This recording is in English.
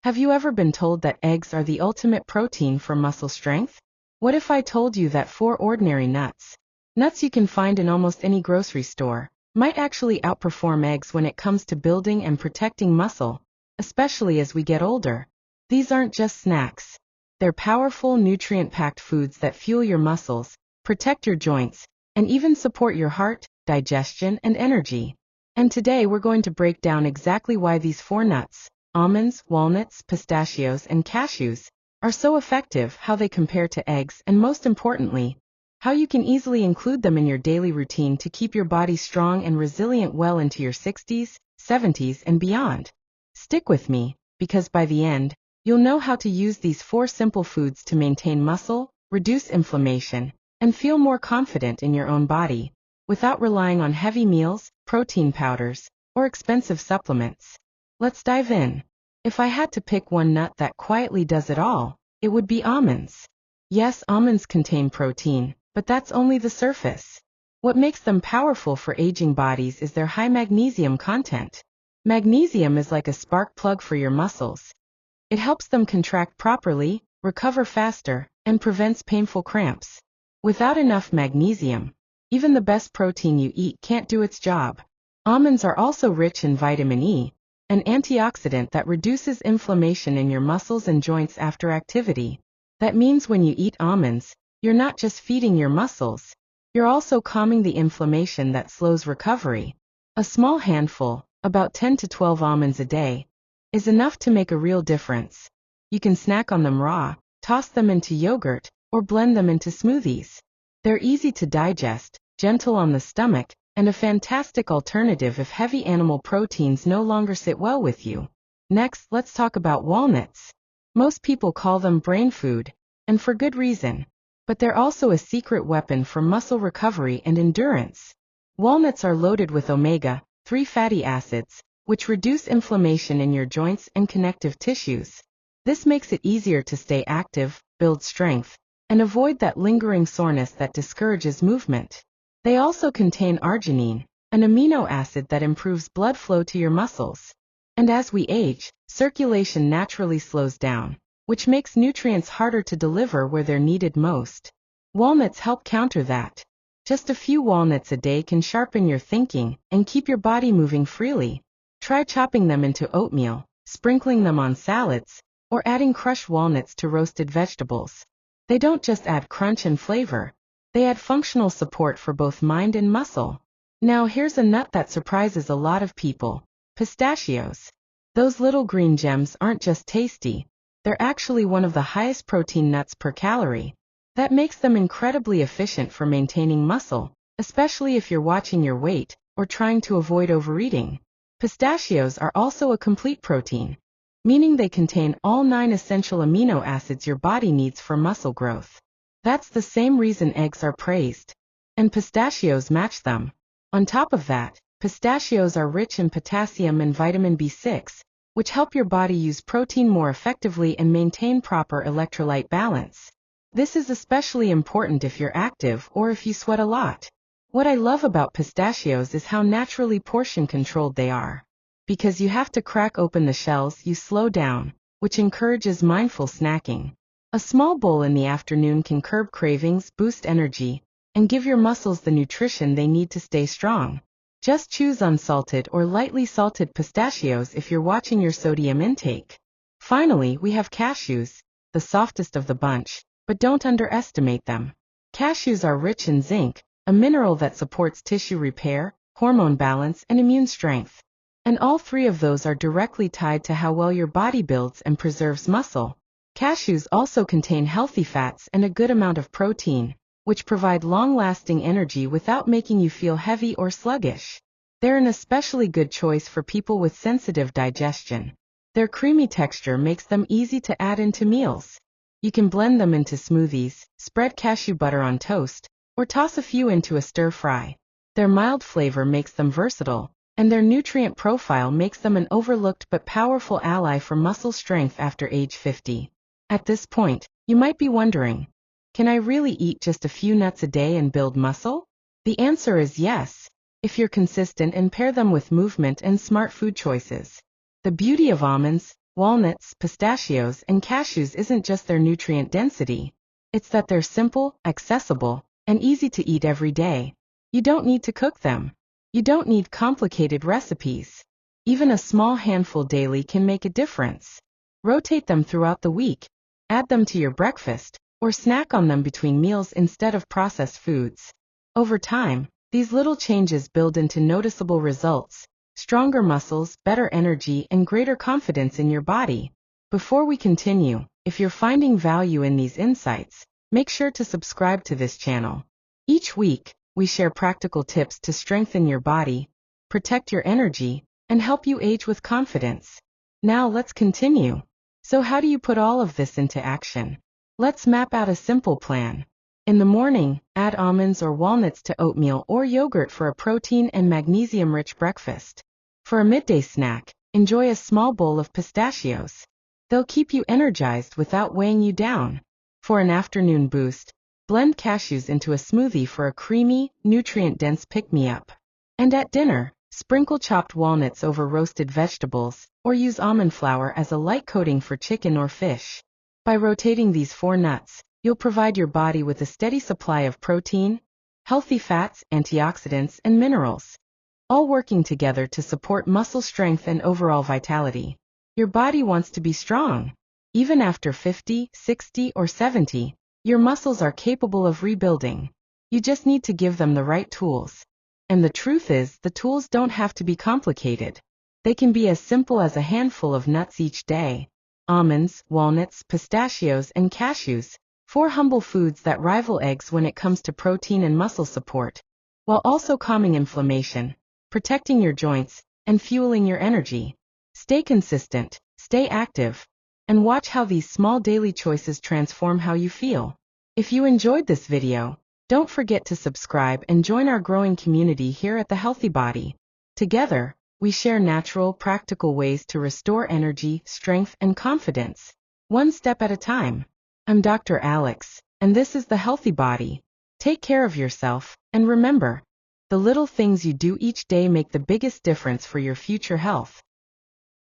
Have you ever been told that eggs are the ultimate protein for muscle strength? What if I told you that 4 ordinary nuts you can find in almost any grocery store, might actually outperform eggs when it comes to building and protecting muscle, especially as we get older? These aren't just snacks. They're powerful, nutrient-packed foods that fuel your muscles, protect your joints, and even support your heart, digestion, and energy. And today we're going to break down exactly why these 4 nuts, almonds, walnuts, pistachios, and cashews, are so effective, how they compare to eggs, and most importantly, how you can easily include them in your daily routine to keep your body strong and resilient well into your 60s, 70s, and beyond. Stick with me, because by the end, you'll know how to use these 4 simple foods to maintain muscle, reduce inflammation, and feel more confident in your own body, without relying on heavy meals, protein powders, or expensive supplements. Let's dive in. If I had to pick one nut that quietly does it all, it would be almonds. Yes, almonds contain protein, but that's only the surface. What makes them powerful for aging bodies is their high magnesium content. Magnesium is like a spark plug for your muscles. It helps them contract properly, recover faster, and prevents painful cramps. Without enough magnesium, even the best protein you eat can't do its job. Almonds are also rich in vitamin E, an antioxidant that reduces inflammation in your muscles and joints after activity. That means when you eat almonds, you're not just feeding your muscles, you're also calming the inflammation that slows recovery. A small handful, about 10 to 12 almonds a day, is enough to make a real difference. You can snack on them raw, toss them into yogurt, or blend them into smoothies. They're easy to digest, gentle on the stomach, and a fantastic alternative if heavy animal proteins no longer sit well with you. Next, let's talk about walnuts. Most people call them brain food, and for good reason. But they're also a secret weapon for muscle recovery and endurance. Walnuts are loaded with omega-3 fatty acids, which reduce inflammation in your joints and connective tissues. This makes it easier to stay active, build strength, and avoid that lingering soreness that discourages movement. They also contain arginine, an amino acid that improves blood flow to your muscles. And as we age, circulation naturally slows down, which makes nutrients harder to deliver where they're needed most. Walnuts help counter that. Just a few walnuts a day can sharpen your thinking and keep your body moving freely. Try chopping them into oatmeal, sprinkling them on salads, or adding crushed walnuts to roasted vegetables. They don't just add crunch and flavor, they add functional support for both mind and muscle. Now here's a nut that surprises a lot of people: pistachios. Those little green gems aren't just tasty, they're actually one of the highest protein nuts per calorie. That makes them incredibly efficient for maintaining muscle, especially if you're watching your weight or trying to avoid overeating. Pistachios are also a complete protein, meaning they contain all 9 essential amino acids your body needs for muscle growth. That's the same reason eggs are praised, and pistachios match them. On top of that, pistachios are rich in potassium and vitamin B6, which help your body use protein more effectively and maintain proper electrolyte balance. This is especially important if you're active or if you sweat a lot. What I love about pistachios is how naturally portion-controlled they are. Because you have to crack open the shells, you slow down, which encourages mindful snacking. A small bowl in the afternoon can curb cravings, boost energy, and give your muscles the nutrition they need to stay strong. Just choose unsalted or lightly salted pistachios if you're watching your sodium intake. Finally, we have cashews, the softest of the bunch, but don't underestimate them. Cashews are rich in zinc, a mineral that supports tissue repair, hormone balance, and immune strength. And all 3 of those are directly tied to how well your body builds and preserves muscle. Cashews also contain healthy fats and a good amount of protein, which provide long-lasting energy without making you feel heavy or sluggish. They're an especially good choice for people with sensitive digestion. Their creamy texture makes them easy to add into meals. You can blend them into smoothies, spread cashew butter on toast, or toss a few into a stir-fry. Their mild flavor makes them versatile, and their nutrient profile makes them an overlooked but powerful ally for muscle strength after age 50. At this point, you might be wondering, can I really eat just a few nuts a day and build muscle? The answer is yes, if you're consistent and pair them with movement and smart food choices. The beauty of almonds, walnuts, pistachios, and cashews isn't just their nutrient density. It's that they're simple, accessible, and easy to eat every day. You don't need to cook them. You don't need complicated recipes. Even a small handful daily can make a difference. Rotate them throughout the week. Add them to your breakfast, or snack on them between meals instead of processed foods. Over time, these little changes build into noticeable results: stronger muscles, better energy, and greater confidence in your body. Before we continue, if you're finding value in these insights, make sure to subscribe to this channel. Each week, we share practical tips to strengthen your body, protect your energy, and help you age with confidence. Now let's continue. So how do you put all of this into action? Let's map out a simple plan. In the morning, add almonds or walnuts to oatmeal or yogurt for a protein and magnesium-rich breakfast. For a midday snack, enjoy a small bowl of pistachios. They'll keep you energized without weighing you down. For an afternoon boost, blend cashews into a smoothie for a creamy, nutrient-dense pick-me-up. And at dinner, sprinkle chopped walnuts over roasted vegetables, or use almond flour as a light coating for chicken or fish. By rotating these 4 nuts, you'll provide your body with a steady supply of protein, healthy fats, antioxidants, and minerals, all working together to support muscle strength and overall vitality. Your body wants to be strong. Even after 50, 60, or 70, your muscles are capable of rebuilding. You just need to give them the right tools. And the truth is, the tools don't have to be complicated. They can be as simple as a handful of nuts each day. Almonds, walnuts, pistachios, and cashews, 4 humble foods that rival eggs when it comes to protein and muscle support, while also calming inflammation, protecting your joints, and fueling your energy. Stay consistent, stay active, and watch how these small daily choices transform how you feel. If you enjoyed this video, don't forget to subscribe and join our growing community here at The Healthy Body. Together, we share natural, practical ways to restore energy, strength, and confidence, one step at a time. I'm Dr. Alex, and this is The Healthy Body. Take care of yourself, and remember, the little things you do each day make the biggest difference for your future health.